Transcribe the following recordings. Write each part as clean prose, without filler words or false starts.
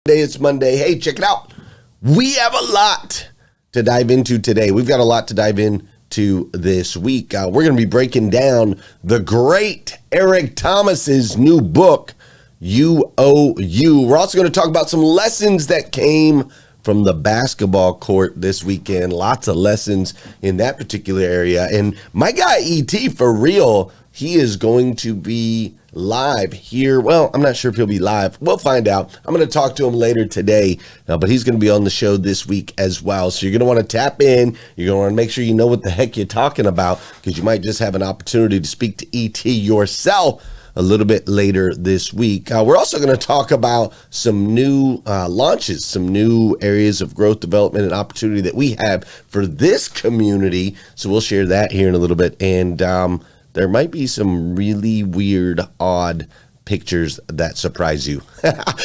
Today it's Monday. Hey, check it out. We have a lot to dive into today. We've got a lot to dive into this week. We're going to be breaking down the great Eric Thomas's new book, You Owe You. We're also going to talk about some lessons that came from the basketball court this weekend. Lots of lessons in that particular area. And my guy, E.T., for real, he is going to be live here. Well, I'm not sure if he'll be live. We'll find out. I'm going to talk to him later today, but he's going to be on the show this week as well. So you're going to want to tap in. You're going to want to make sure you know what the heck you're talking about, because you might just have an opportunity to speak to E.T. yourself a little bit later this week. We're also going to talk about some new launches, some new areas of growth, development, and opportunity that we have for this community. So we'll share that here in a little bit. And there might be some really weird, odd pictures that surprise you.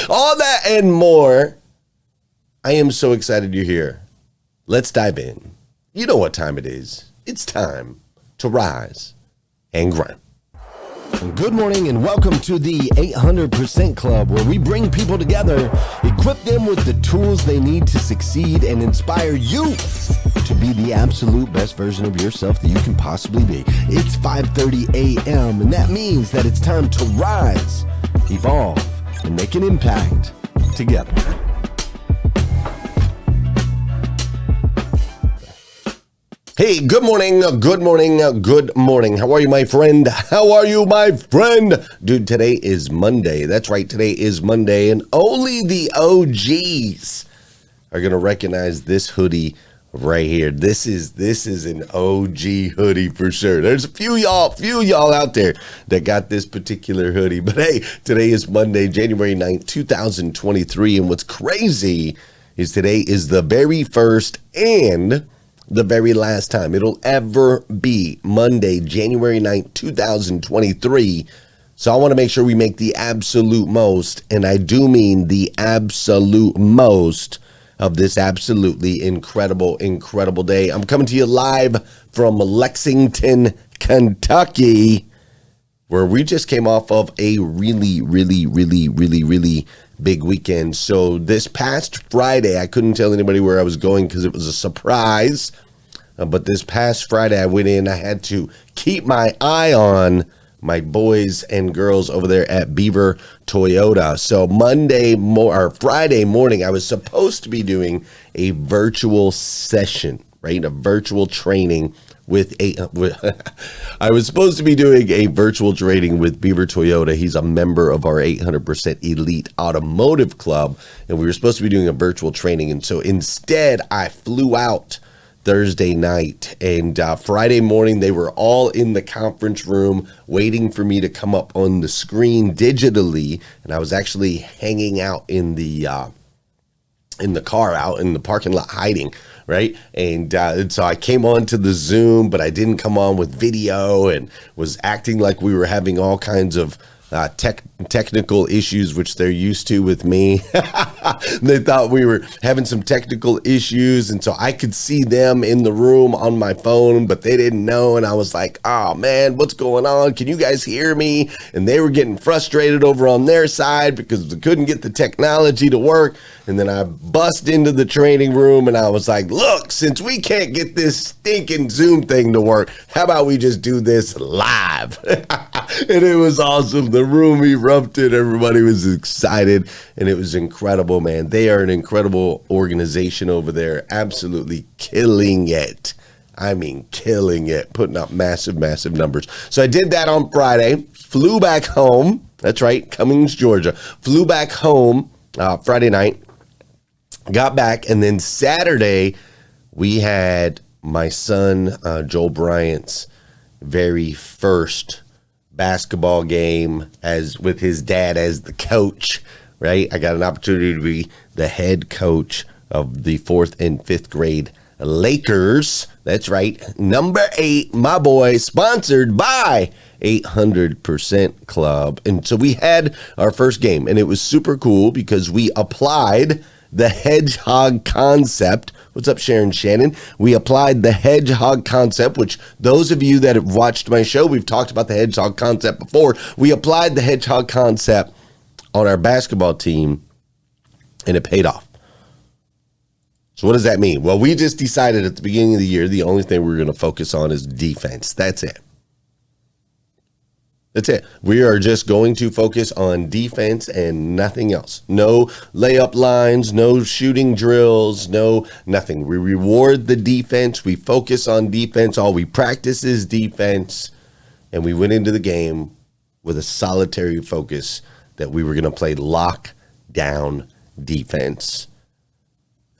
All that and more. I am so excited you're here. Let's dive in. You know what time it is. It's time to rise and grind. Good morning and welcome to the 800% Club, where we bring people together, equip them with the tools they need to succeed, and inspire you to be the absolute best version of yourself that you can possibly be. It's 5:30 a.m. and that means that it's time to rise, evolve, and make an impact together. Hey, good morning, good morning, good morning. How are you, my friend? How are you, my friend? Dude, today is Monday. That's right, today is Monday, and only the OGs are going to recognize this hoodie right here. This is an OG hoodie for sure. There's a few y'all out there that got this particular hoodie, but hey, today is Monday, January 9th, 2023, and what's crazy is today is the very first and the very last time it'll ever be Monday, January 9th, 2023. So I want to make sure we make the absolute most, and I do mean the absolute most, of this absolutely incredible day. I'm coming to you live from Lexington, Kentucky, where we just came off of a really big weekend. So this past Friday, I couldn't tell anybody where I was going because it was a surprise. But this past Friday, I went in. I had to keep my eye on my boys and girls over there at Beaver Toyota. So Friday morning, I was supposed to be doing a virtual session, right? A virtual training I was supposed to be doing a virtual training with Beaver Toyota. He's a member of our 800% Elite Automotive Club, and we were supposed to be doing a virtual training. And so instead, I flew out Thursday night, and Friday morning, they were all in the conference room waiting for me to come up on the screen digitally, and I was actually hanging out in the car out in the parking lot hiding, right? And so I came on to the Zoom, but I didn't come on with video and was acting like we were having all kinds of technical issues, which they're used to with me. They thought we were having some technical issues, and so I could see them in the room on my phone, but they didn't know. And I was like, oh man, what's going on? Can you guys hear me? And they were getting frustrated over on their side because they couldn't get the technology to work. And then I bust into the training room and I was like, look, since we can't get this stinking Zoom thing to work, how about we just do this live? And it was awesome. The room erupted. Everybody was excited, and it was incredible, man. They are an incredible organization over there. Absolutely killing it. I mean, killing it, putting up massive numbers. So I did that on Friday, flew back home. That's right, Cummings, Georgia. Flew back home Friday night, got back, and then Saturday we had my son, Joel Bryant's very first basketball game with his dad as the coach, right? I got an opportunity to be the head coach of the 4th and 5th grade Lakers. That's right. Number 8, my boy, sponsored by 800% Club. And so we had our first game, and it was super cool because we applied the hedgehog concept. What's up, Sharon Shannon? We applied the hedgehog concept, which those of you that have watched my show, we've talked about the hedgehog concept before. We applied the hedgehog concept on our basketball team, and it paid off. So what does that mean? Well, we just decided at the beginning of the year, the only thing we're going to focus on is defense. That's it. That's it. We are just going to focus on defense and nothing else. No layup lines, no shooting drills, no nothing. We reward the defense. We focus on defense. All we practice is defense. And we went into the game with a solitary focus that we were going to play lockdown defense.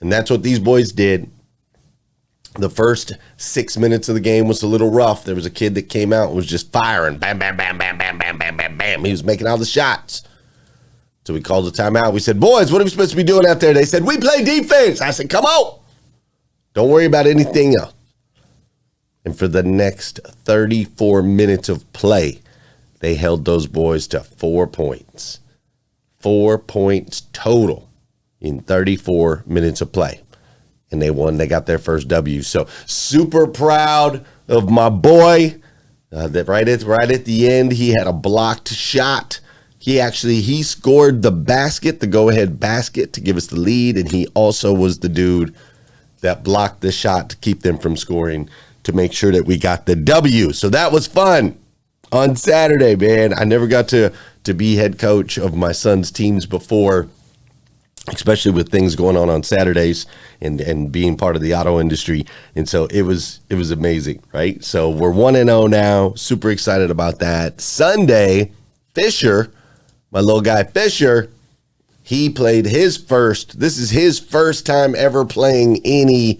And that's what these boys did. The first 6 minutes of the game was a little rough. There was a kid that came out and was just firing. Bam, bam, bam, bam, bam, bam, bam, bam, bam. He was making all the shots. So we called a timeout. We said, boys, what are we supposed to be doing out there? They said, we play defense. I said, come on. Don't worry about anything else. And for the next 34 minutes of play, they held those boys to 4 points. 4 points total in 34 minutes of play. And they won. They got their first W. So super proud of my boy. That right at the end, he had a blocked shot. He scored the basket, the go-ahead basket to give us the lead. And he also was the dude that blocked the shot to keep them from scoring to make sure that we got the W. So that was fun on Saturday, man. I never got to be head coach of my son's teams before, especially with things going on Saturdays and being part of the auto industry. And so it was amazing, right? So we're 1-0 now. Super excited about that. Sunday, Fisher, my little guy Fisher, he played this is his first time ever playing any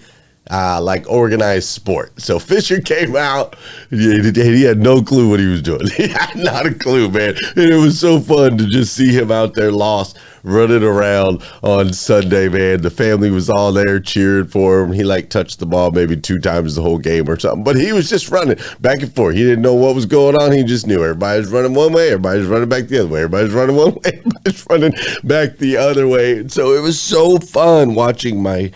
like organized sport. So Fisher came out, he had no clue what he was doing. He had not a clue, man. And it was so fun to just see him out there lost, running around on Sunday, man. The family was all there cheering for him. He touched the ball maybe 2 times the whole game or something, but he was just running back and forth. He didn't know what was going on. He just knew everybody was running one way, everybody was running back the other way, everybody was running one way, everybody was running back the other way. And so it was so fun watching my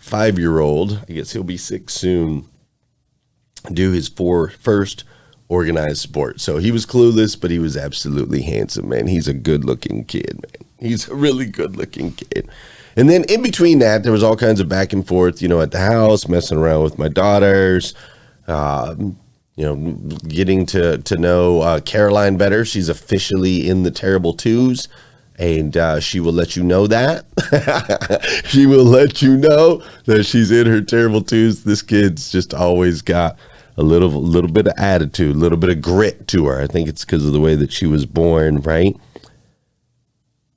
5-year-old, I guess he'll be 6 soon, do his first organized sport. So he was clueless, but he was absolutely handsome, man. He's a good-looking kid, man. He's a really good-looking kid. And then in between that, there was all kinds of back and forth, at the house, messing around with my daughters, getting to know Caroline better. She's officially in the terrible twos. And she will let you know that. She will let you know that she's in her terrible twos. This kid's just always got a little bit of attitude, a little bit of grit to her. I think it's because of the way that she was born, right?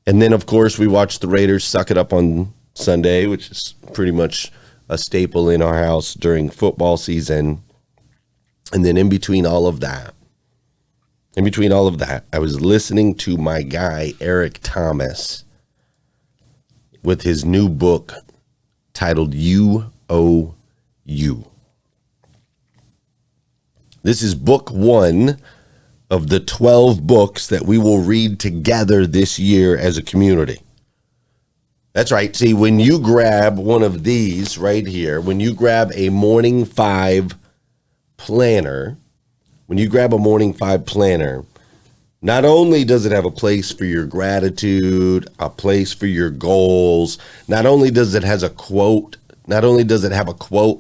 And then, of course, we watched the Raiders suck it up on Sunday, which is pretty much a staple in our house during football season. And then in between all of that, I was listening to my guy, Eric Thomas, with his new book titled You Owe You. This is book 1 of the 12 books that we will read together this year as a community. That's right. See, when you grab one of these right here, when you grab a Morning 5 planner, not only does it have a place for your gratitude, a place for your goals, not only does it have a quote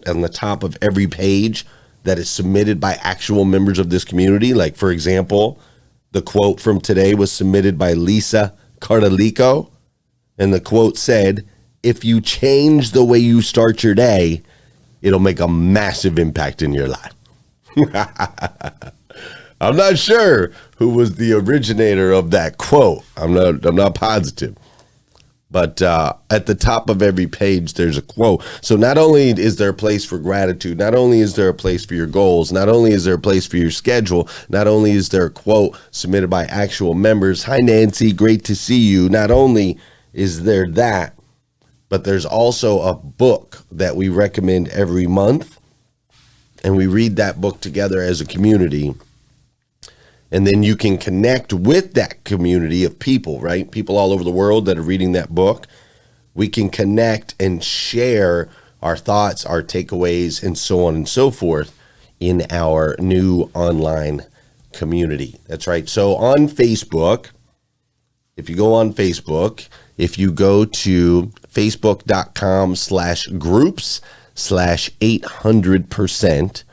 on the top of every page that is submitted by actual members of this community. Like, for example, the quote from today was submitted by Lisa Cardalico, and the quote said, "If you change the way you start your day, it'll make a massive impact in your life." I'm not sure who was the originator of that quote. I'm not positive. But at the top of every page, there's a quote. So not only is there a place for gratitude, not only is there a place for your goals, not only is there a place for your schedule, not only is there a quote submitted by actual members. Hi, Nancy. Great to see you. Not only is there that, but there's also a book that we recommend every month. And we read that book together as a community. And then you can connect with that community of people, right? People all over the world that are reading that book. We can connect and share our thoughts, our takeaways, and so on and so forth in our new online community. That's right. So on Facebook, if you go on Facebook, if you go to facebook.com/groups/800%,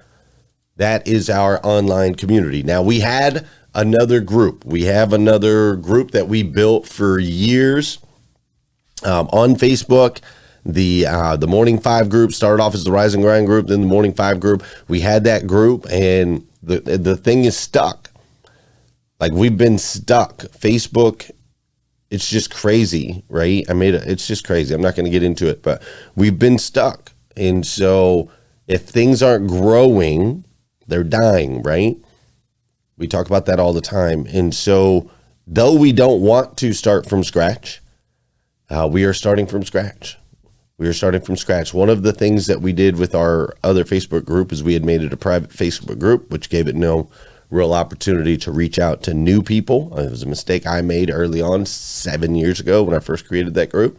that is our online community. Now, we had another group. We have another group that we built for years on Facebook. The Morning Five group started off as the Rise and Grind group, then the Morning Five group. We had that group, and the thing is stuck. Like, we've been stuck. Facebook, it's just crazy, right? It's just crazy. I'm not going to get into it, but we've been stuck. And so if things aren't growing, they're dying, right? We talk about that all the time. And so though we don't want to start from scratch, we are starting from scratch. We are starting from scratch. One of the things that we did with our other Facebook group is we had made it a private Facebook group, which gave it no real opportunity to reach out to new people. It was a mistake I made early on 7 years ago when I first created that group.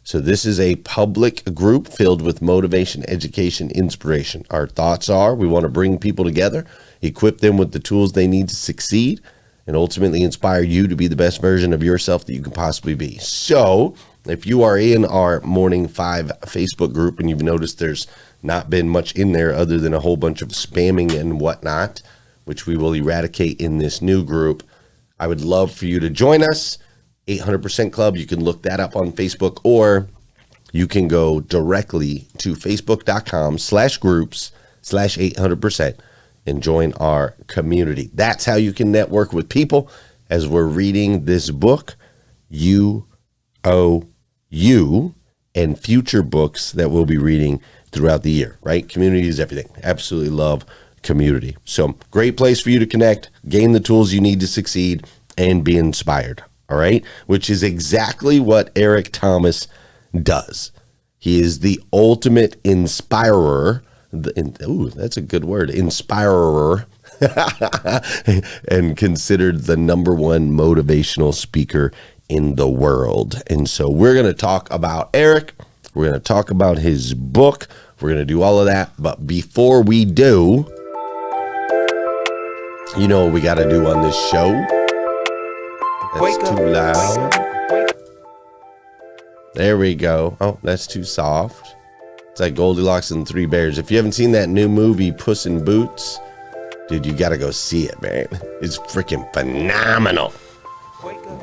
So this is a public group filled with motivation, education, inspiration. Our thoughts are we want to bring people together, equip them with the tools they need to succeed, and ultimately inspire you to be the best version of yourself that you can possibly be. So if you are in our Morning Five Facebook group and you've noticed there's not been much in there other than a whole bunch of spamming and whatnot, which we will eradicate in this new group, I would love for you to join us. 800% Club. You can look that up on Facebook, or you can go directly to facebook.com/groups/800% and join our community. That's how you can network with people as we're reading this book, You Owe You, and future books that we'll be reading throughout the year, right? Community is everything. Absolutely love community. So great place for you to connect, gain the tools you need to succeed, and be inspired. All right, which is exactly what Eric Thomas does. He is the ultimate inspirer. That's a good word, inspirer, and considered the #1 motivational speaker in the world. And so we're going to talk about Eric. We're going to talk about his book. We're going to do all of that. But before we do, you know what we got to do on this show? That's too loud. There we go. Oh, that's too soft. It's like Goldilocks and the Three Bears. If you haven't seen that new movie, Puss in Boots, dude, you got to go see it, man. It's freaking phenomenal.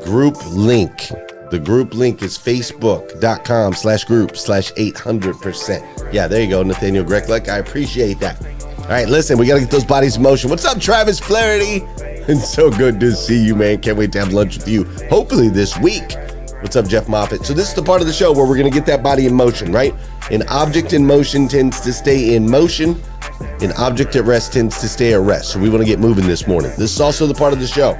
Group link. The group link is facebook.com/group/800%. Yeah, there you go, Nathaniel Grecklek. I appreciate that. All right, listen, we got to get those bodies in motion. What's up, Travis Flaherty? It's so good to see you, man. Can't wait to have lunch with you, hopefully this week. What's up, Jeff Moffitt? So this is the part of the show where we're going to get that body in motion, right? An object in motion tends to stay in motion. An object at rest tends to stay at rest. So we want to get moving this morning. This is also the part of the show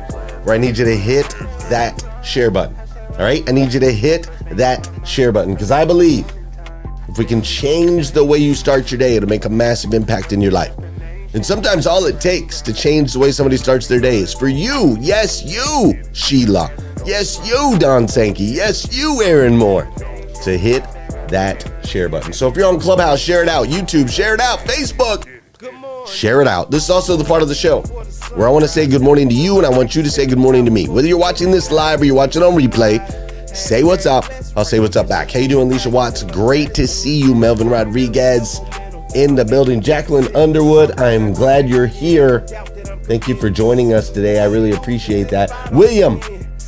where I need you to hit that share button. All right? I need you to hit that share button because I believe if we can change the way you start your day, it'll make a massive impact in your life. And sometimes all it takes to change the way somebody starts their day is for you, yes, you, Sheila, yes, you, Don Sankey, yes, you, Aaron Moore, to hit that share button. So if you're on Clubhouse, share it out. YouTube, share it out. Facebook, share it out. This is also the part of the show where I want to say good morning to you and I want you to say good morning to me. Whether you're watching this live or you're watching on replay, say what's up. I'll say what's up back. How you doing, Alicia Watts? Great to see you, Melvin Rodriguez. In the building, Jacqueline Underwood, I'm glad you're here. Thank you for joining us today. I really appreciate that. William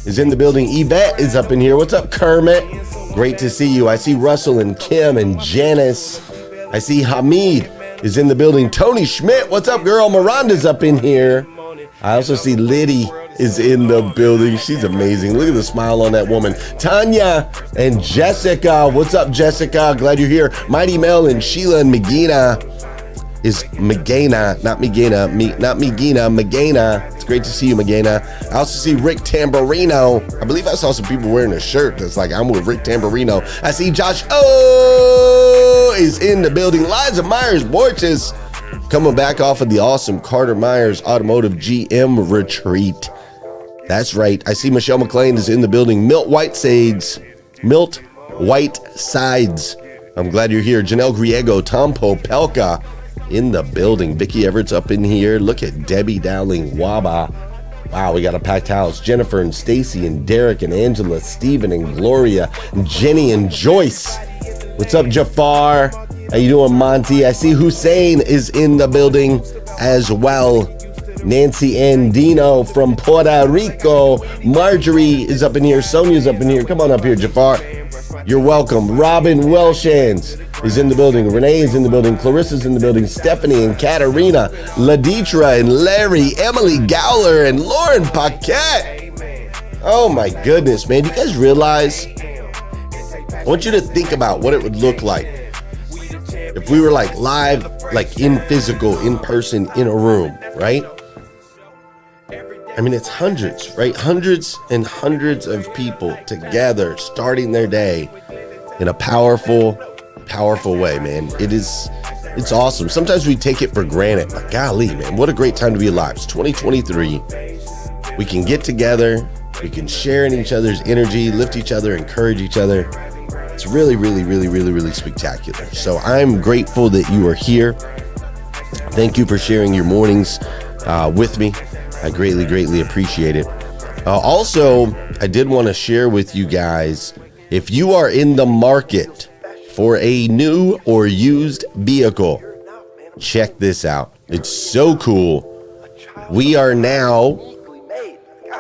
is in the building. Yvette is up in here. What's up, Kermit? Great to see you. I see Russell and Kim and Janice. I see Hamid is in the building. Tony Schmidt, what's up, girl? Miranda's up in here. I also see Liddy is in the building. She's amazing. Look at the smile on that woman. Tanya and Jessica. What's up, Jessica? Glad you're here. Mighty Mel and Sheila and Megina is Megana, not Megina, not Megina, Megana. It's great to see you, Megana. I also see Rick Tamburino. I believe I saw some people wearing a shirt that's like, I'm with Rick Tamburino. I see Josh O is in the building. Liza Myers Borges coming back off of the awesome Carter Myers Automotive GM retreat. That's right. I see Michelle McLean is in the building. Milt Whitesides. I'm glad you're here. Janelle Griego, Tom Popelka in the building. Vicky Everett's up in here. Look at Debbie Dowling Waba. Wow, we got a packed house. Jennifer and Stacy and Derek and Angela, Steven and Gloria, and Jenny and Joyce. What's up, Jafar? How you doing, Monty? I see Hussein is in the building as well. Nancy and Dino from Puerto Rico. Marjorie is up in here. Sonia's up in here. Come on up here, Jafar. You're welcome. Robin Welshans is in the building. Renee is in the building. Clarissa's in the building. Stephanie and Katerina. Laditra and Larry. Emily Gowler and Lauren Paquette. Oh my goodness, man. Do you guys realize? I want you to think about what it would look like if we were like live, like in physical, in person, in a room, right? I mean, it's hundreds, right? Hundreds and hundreds of people together starting their day in a powerful, powerful way, man. It's awesome. Sometimes we take it for granted, but golly, man, what a great time to be alive. It's 2023. We can get together. We can share in each other's energy, lift each other, encourage each other. It's really, really, really, really, really spectacular. So I'm grateful that you are here. Thank you for sharing your mornings with me. I greatly, greatly appreciate it. Also, I did want to share with you guys, if you are in the market for a new or used vehicle, check this out. It's so cool. We are now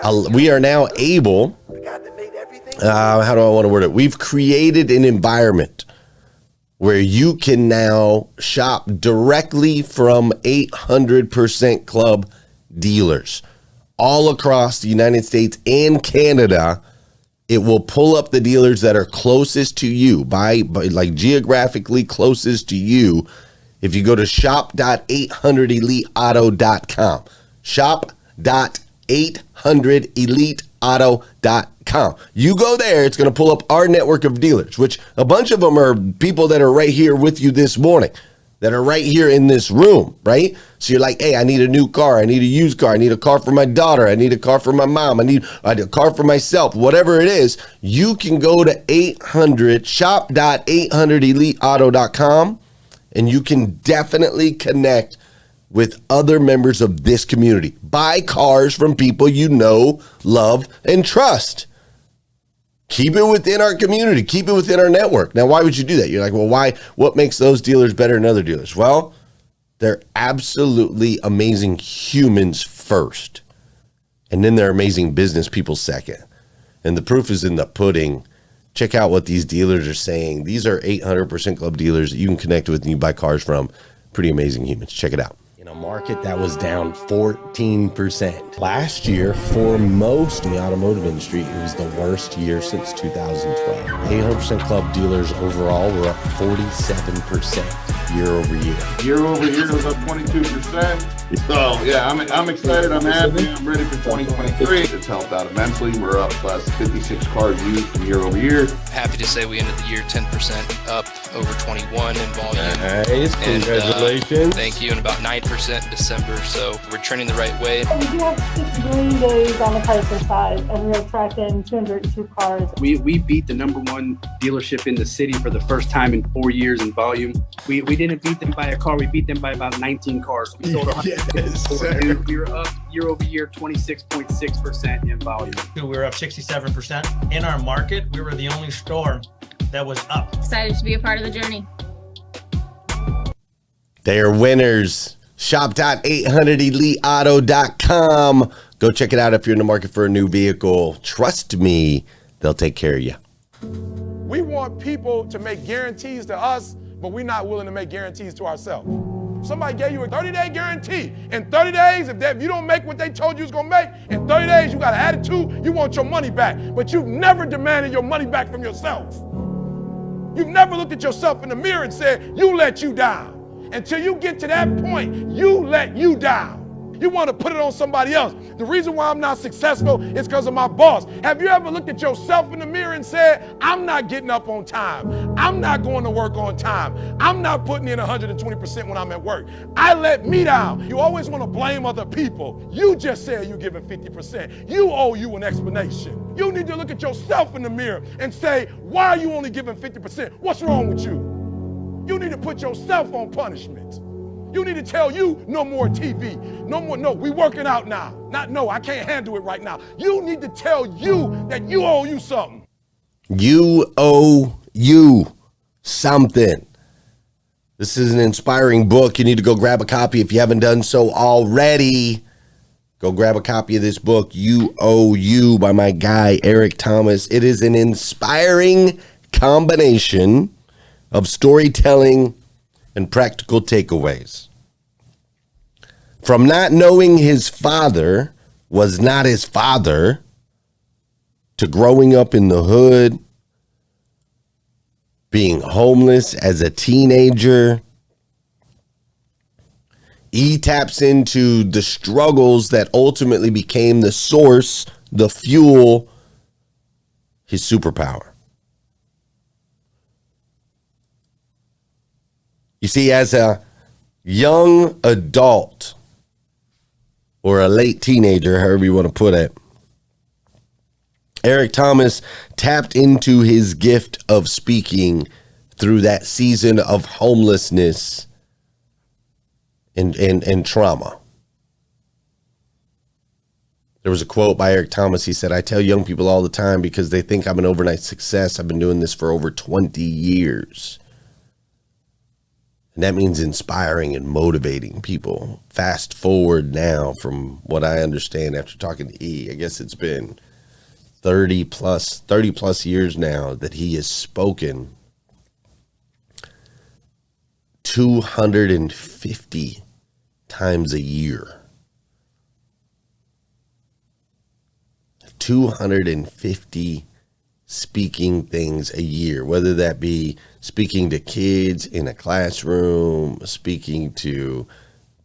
able, how do I want to word it? We've created an environment where you can now shop directly from 800% Club dealers all across the United States and Canada. It will pull up the dealers that are closest to you, by like geographically closest to you. If you go to shop.800eliteauto.com, shop.800eliteauto.com. You go there, it's going to pull up our network of dealers, which a bunch of them are people that are right here with you this morning, that are right here in this room, right? So you're like, hey, I need a new car. I need a used car. I need a car for my daughter. I need a car for my mom. I need a car for myself. Whatever it is, you can go to shop.800eliteauto.com and you can definitely connect with other members of this community. Buy cars from people you know, love, and trust. Keep it within our community. Keep it within our network. Now, why would you do that? You're like, well, why? What makes those dealers better than other dealers? Well, they're absolutely amazing humans first. And then they're amazing business people second. And the proof is in the pudding. Check out what these dealers are saying. These are 800% Club dealers that you can connect with and you buy cars from. Pretty amazing humans. Check it out. In a market that was down 14%. Last year, for most in the automotive industry, it was the worst year since 2012. 800% Club dealers overall were up 47% year over year. Year over year was up 22%. So yeah, I'm excited. I'm happy. I'm ready for 2023. It's helped out immensely. We're up 56 cars used from year over year. Happy to say we ended the year 10% up over 21 in volume. Nice, congratulations. Thank you, and about 9% in December. So we're trending the right way. We do have 6 green days on the Chrysler side, and we're tracking 202 cars. We beat the #1 dealership in the city for the first time in 4 years in volume. We didn't beat them by a car. We beat them by about 19 cars. We sold 100. We were up year over year 26.6% in volume. We were up 67%. In our market, we were the only store that was up. Excited to be a part of the journey. They are winners. Shop.800eliteauto.com. Go check it out if you're in the market for a new vehicle. Trust me, they'll take care of you. We want people to make guarantees to us, but we're not willing to make guarantees to ourselves. Somebody gave you a 30-day guarantee. In 30 days, if you don't make what they told you was gonna make, in 30 days you got an attitude, you want your money back. But you've never demanded your money back from yourself. You've never looked at yourself in the mirror and said, you let you down. Until you get to that point, you let you down. You want to put it on somebody else. The reason why I'm not successful is because of my boss. Have you ever looked at yourself in the mirror and said, I'm not getting up on time. I'm not going to work on time. I'm not putting in 120% when I'm at work. I let me down. You always want to blame other people. You just said you're giving 50%. You owe you an explanation. You need to look at yourself in the mirror and say, why are you only giving 50%? What's wrong with you? You need to put yourself on punishment. You need to tell you no more TV. No more, no, we working out now. Not no, I can't handle it right now. You need to tell you that you owe you something. You owe you something. This is an inspiring book. You need to go grab a copy if you haven't done so already. Go grab a copy of this book, You Owe You, by my guy, Eric Thomas. It is an inspiring combination of storytelling and practical takeaways. From not knowing his father was not his father, to growing up in the hood, being homeless as a teenager, he taps into the struggles that ultimately became the source, the fuel, his superpower. You see, as a young adult or a late teenager, however you want to put it, Eric Thomas tapped into his gift of speaking through that season of homelessness and trauma. There was a quote by Eric Thomas. He said, "I tell young people all the time because they think I'm an overnight success. I've been doing this for over 20 years. And that means inspiring and motivating people. Fast forward now, from what I understand after talking to E, I guess it's been 30 plus years now that he has spoken 250 times a year. 250 speaking things a year, whether that be speaking to kids in a classroom, speaking to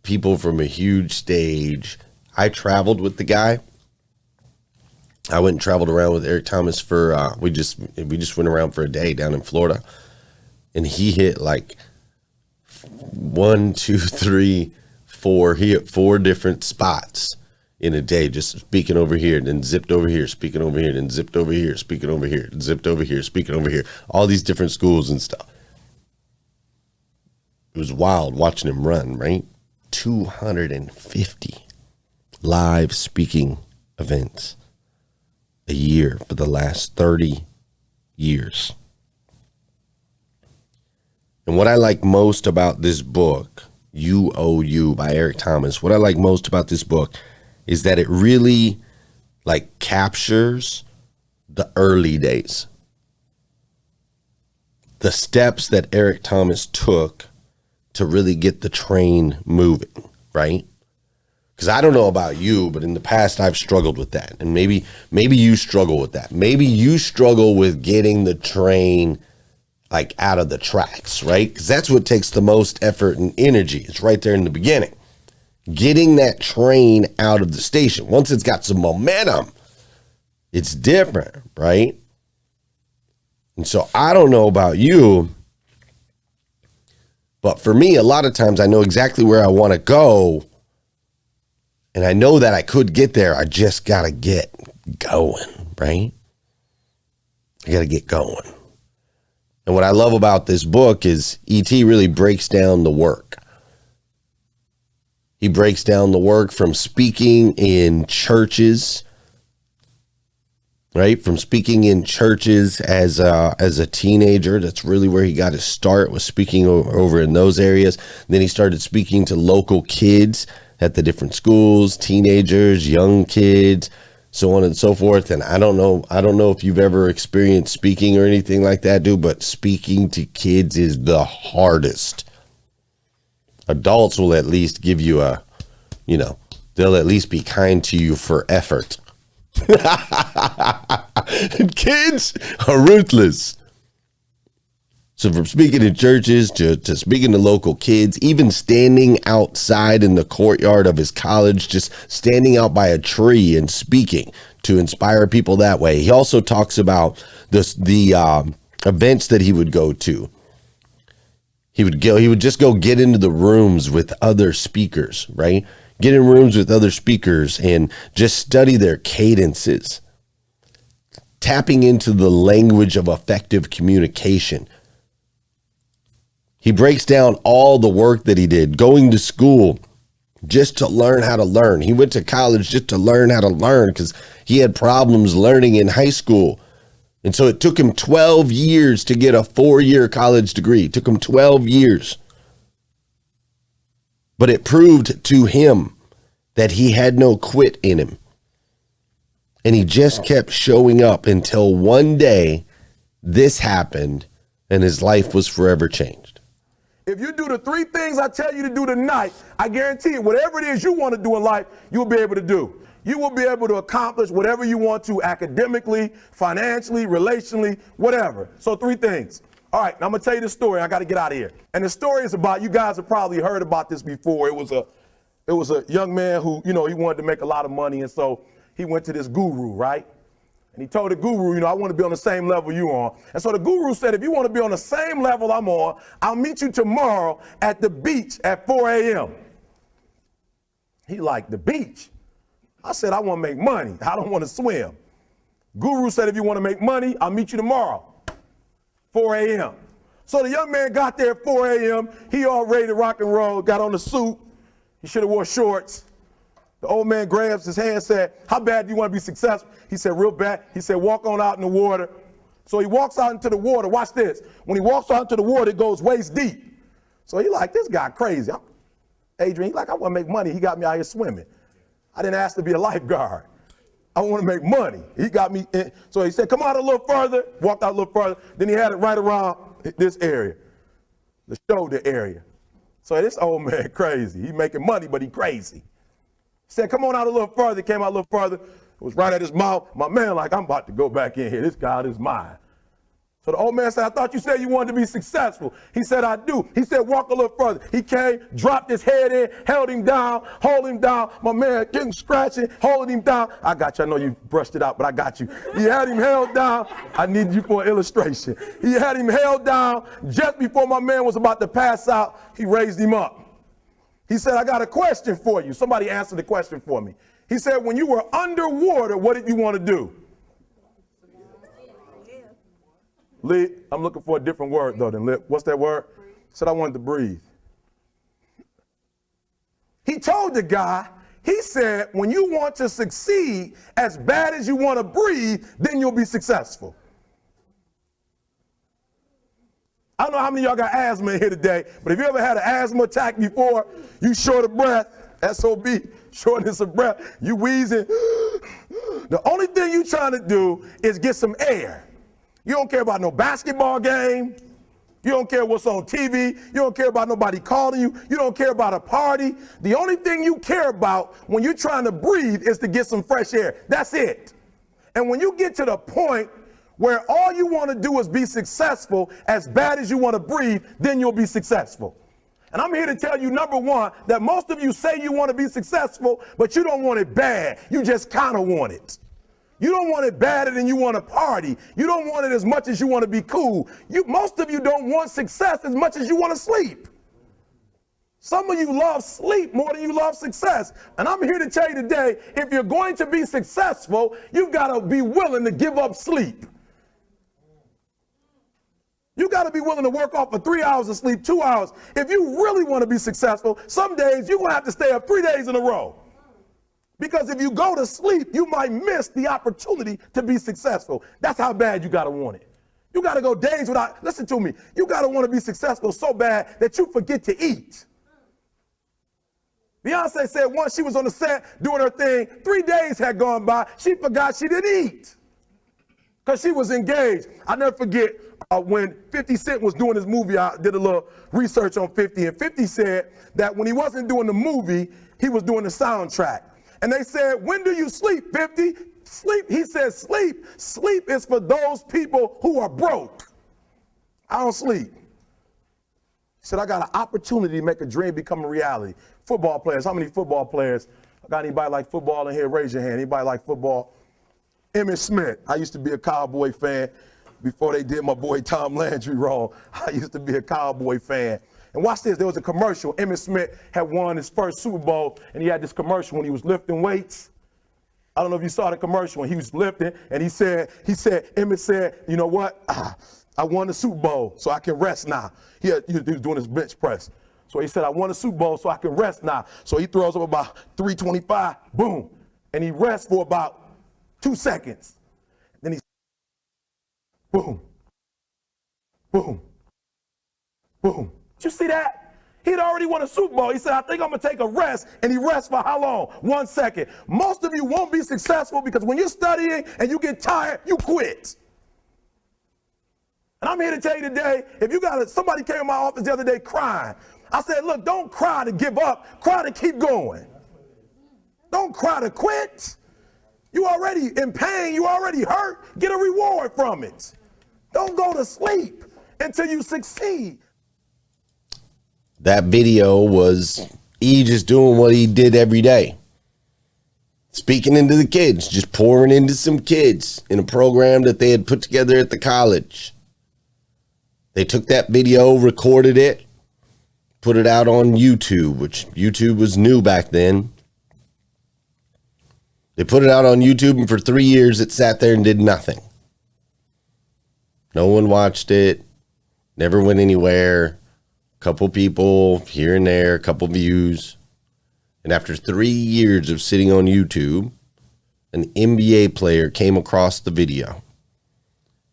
people from a huge stage. I traveled with the guy. I went and traveled around with Eric Thomas for we just went around for a day down in Florida, and he hit like 1, 2, 3, 4. He hit 4 different spots in a day, just speaking over here, then zipped over here, speaking over here, then zipped over here, speaking over here, zipped over here, speaking over here, all these different schools and stuff. It was wild watching him run, right? 250 live speaking events a year for the last 30 years. And what I like most about this book, You Owe You by Eric Thomas, what I like most about this book is that it really like captures the early days. The steps that Eric Thomas took to really get the train moving, right? Because I don't know about you, but in the past I've struggled with that. And maybe you struggle with that. Maybe you struggle with getting the train like out of the tracks, right? Because that's what takes the most effort and energy. It's right there in the beginning. Getting that train out of the station. Once it's got some momentum, it's different, right? And so I don't know about you, but for me, a lot of times I know exactly where I want to go, and I know that I could get there. I just got to get going, right? I got to get going. And what I love about this book is E.T. really breaks down the work. He breaks down the work from speaking in churches, right? From speaking in churches as a teenager. That's really where he got his start, was speaking over in those areas. Then he started speaking to local kids at the different schools, teenagers, young kids, so on and so forth. And I don't know if you've ever experienced speaking or anything like that, dude, but speaking to kids is the hardest. Adults will at least give you they'll at least be kind to you for effort. Kids are ruthless. So from speaking in churches to speaking to local kids, even standing outside in the courtyard of his college, just standing out by a tree and speaking to inspire people that way. He also talks about the events that he would go to. He would just go get into the rooms with other speakers, right? Get in rooms with other speakers and just study their cadences. Tapping into the language of effective communication. He breaks down all the work that he did, going to school just to learn how to learn. He went to college just to learn how to learn because he had problems learning in high school. And so it took him 12 years to get a 4-year college degree. It took him 12 years. But it proved to him that he had no quit in him. And he just kept showing up until one day this happened and his life was forever changed. If you do the 3 things I tell you to do tonight, I guarantee you, whatever it is you want to do in life, you'll be able to do. You will be able to accomplish whatever you want to academically, financially, relationally, whatever. So 3 things. All right, now I'm gonna tell you the story. I got to get out of here. And the story is about, you guys have probably heard about this before. It was a young man who, he wanted to make a lot of money. And so he went to this guru, right? And he told the guru, I want to be on the same level you on. And so the guru said, if you want to be on the same level I'm on, I'll meet you tomorrow at the beach at 4 a.m. He liked the beach. I said, I want to make money. I don't want to swim. Guru said, if you want to make money, I'll meet you tomorrow, 4 a.m. So the young man got there at 4 a.m. He all ready to rock and roll, got on the suit. He should have wore shorts. The old man grabs his hand and said, how bad do you want to be successful? He said, real bad. He said, walk on out in the water. So he walks out into the water. Watch this. When he walks out into the water, it goes waist deep. So he like, this guy crazy. Adrian, he like, I want to make money. He got me out here swimming. I didn't ask to be a lifeguard. I want to make money. He got me in. So he said, come out a little further, walked out a little further. Then he had it right around this area, the shoulder area. So this old man crazy. He making money, but he crazy. Said, come on out a little further. Came out a little further. It was right at his mouth. My man like, I'm about to go back in here. This God is mine. So the old man said, I thought you said you wanted to be successful. He said, I do. He said, walk a little further. He came, dropped his head in, held him down, hold him down. My man getting scratching, holding him down. I got you. I know you brushed it out, but I got you. He had him held down. I need you for an illustration. He had him held down. Just before my man was about to pass out, he raised him up. He said, I got a question for you. Somebody answer the question for me. He said, when you were underwater, what did you want to do? Lee, I'm looking for a different word though than lip. What's that word? He said, I wanted to breathe. He told the guy, he said, when you want to succeed as bad as you want to breathe, then you'll be successful. I don't know how many of y'all got asthma in here today, but if you ever had an asthma attack before, you short of breath, SOB, shortness of breath, you wheezing. The only thing you trying to do is get some air. You don't care about no basketball game. You don't care what's on TV. You don't care about nobody calling you. You don't care about a party. The only thing you care about when you're trying to breathe is to get some fresh air. That's it. And when you get to the point where all you want to do is be successful as bad as you want to breathe, then you'll be successful. And I'm here to tell you, number one, that most of you say you want to be successful, but you don't want it bad. You just kind of want it. You don't want it badder than you want to party. You don't want it as much as you want to be cool. Most of you don't want success as much as you want to sleep. Some of you love sleep more than you love success. And I'm here to tell you today, if you're going to be successful, you've got to be willing to give up sleep. You got to be willing to work off for 3 hours of sleep, 2 hours. If you really want to be successful, some days you're going to have to stay up 3 days in a row. Because if you go to sleep, you might miss the opportunity to be successful. That's how bad you got to want it. You got to go days without, listen to me, you got to want to be successful so bad that you forget to eat. Beyonce said once she was on the set doing her thing, 3 days had gone by, she forgot she didn't eat because she was engaged. I'll never forget when 50 Cent was doing his movie, I did a little research on 50, and 50 said that when he wasn't doing the movie, he was doing the soundtrack. And they said, when do you sleep, 50? Sleep. He said, sleep. Sleep is for those people who are broke. I don't sleep. He said, I got an opportunity to make a dream become a reality. Football players, how many football players? I got anybody like football in here? Raise your hand. Anybody like football? Emmitt Smith. I used to be a Cowboy fan before they did my boy Tom Landry wrong. I used to be a Cowboy fan. And watch this, there was a commercial. Emmitt Smith had won his first Super Bowl, and he had this commercial when he was lifting weights. I don't know if you saw the commercial when he was lifting, and he said, Emmitt said, you know what? I won the Super Bowl, so I can rest now. He was doing his bench press. So he said, I won the Super Bowl, so I can rest now. So he throws up about 325, boom, and he rests for about 2 seconds. Then he, boom, boom, boom. Did you see that? He'd already won a Super Bowl. He said, I think I'm gonna take a rest, and he rests for how long? 1 second. Most of you won't be successful because when you're studying and you get tired, you quit. And I'm here to tell you today, if you somebody came in my office the other day crying. I said, look, don't cry to give up, cry to keep going. Don't cry to quit. You already in pain, you already hurt, get a reward from it. Don't go to sleep until you succeed. That video was E just doing what he did every day. Speaking into the kids, just pouring into some kids in a program that they had put together at the college. They took that video, recorded it, put it out on YouTube, which YouTube was new back then. They put it out on YouTube, and for 3 years it sat there and did nothing. No one watched it, never went anywhere. Couple people here and there, a couple views. And after 3 years of sitting on YouTube, an NBA player came across the video.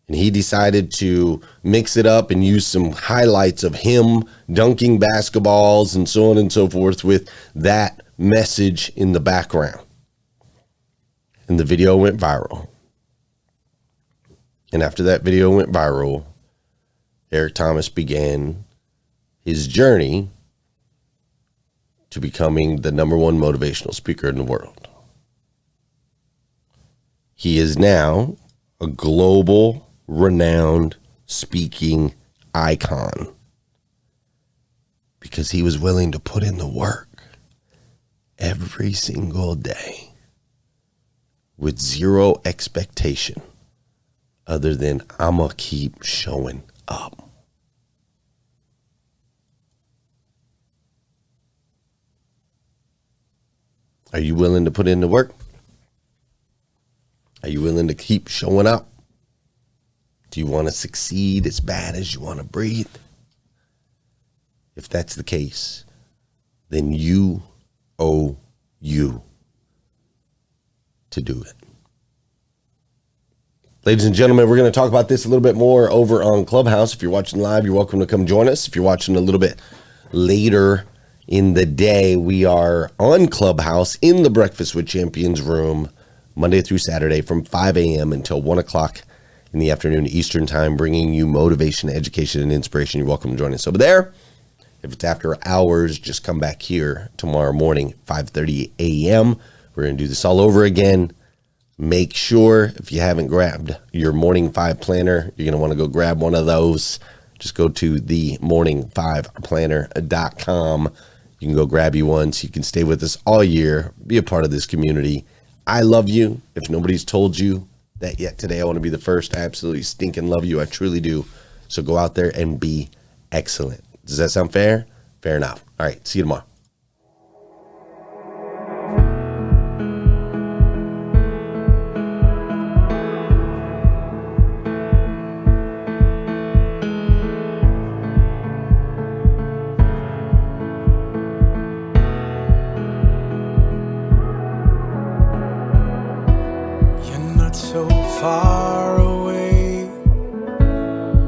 And he decided to mix it up and use some highlights of him dunking basketballs and so on and so forth with that message in the background. And the video went viral. And after that video went viral, Eric Thomas began his journey to becoming the #1 motivational speaker in the world. He is now a global renowned speaking icon because he was willing to put in the work every single day with zero expectation other than I'm gonna keep showing up. Are you willing to put in the work? Are you willing to keep showing up? Do you want to succeed as bad as you want to breathe? If that's the case, then you owe you to do it. Ladies and gentlemen, we're going to talk about this a little bit more over on Clubhouse. If you're watching live, you're welcome to come join us. If you're watching a little bit later in the day, we are on Clubhouse in the Breakfast with Champions room Monday through Saturday from 5 a.m. until 1 o'clock in the afternoon Eastern time, bringing you motivation, education, and inspiration. You're welcome to join us over there. If it's after hours, just come back here tomorrow morning, 5:30 a.m. We're going to do this all over again. Make sure, if you haven't grabbed your Morning 5 planner, you're going to want to go grab one of those. Just go to the morning5planner.com. You can go grab you one so you can stay with us all year, be a part of this community. I love you. If nobody's told you that yet today, I want to be the first. I absolutely stinking love you. I truly do. So go out there and be excellent. Does that sound fair? Fair enough. All right. See you tomorrow. So far away,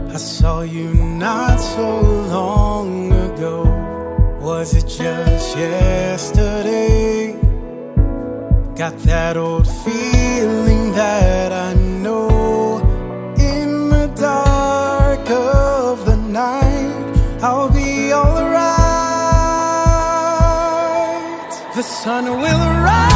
I saw you not so long ago. Was it just yesterday? Got that old feeling that I know. In the dark of the night, I'll be alright. The sun will arise.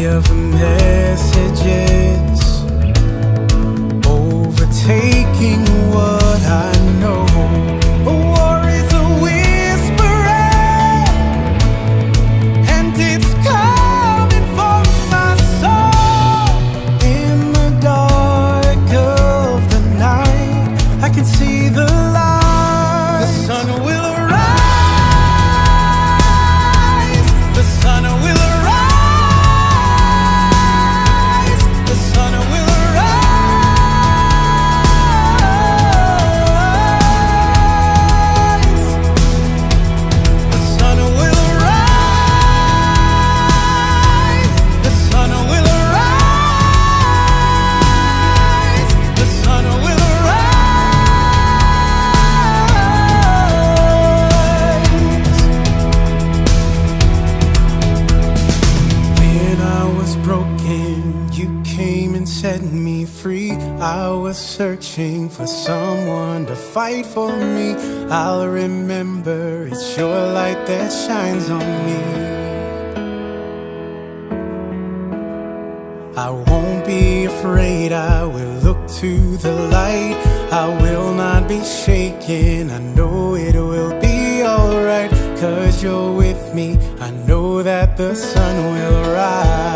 Of messages overtaking what I know. A war is a whisper, and it's coming for my soul. In the dark I was searching for someone to fight for me, I'll remember it's your light that shines on me. I won't be afraid, I will look to the light. I will not be shaken, I know it will be alright. 'Cause you're with me, I know that the sun will rise.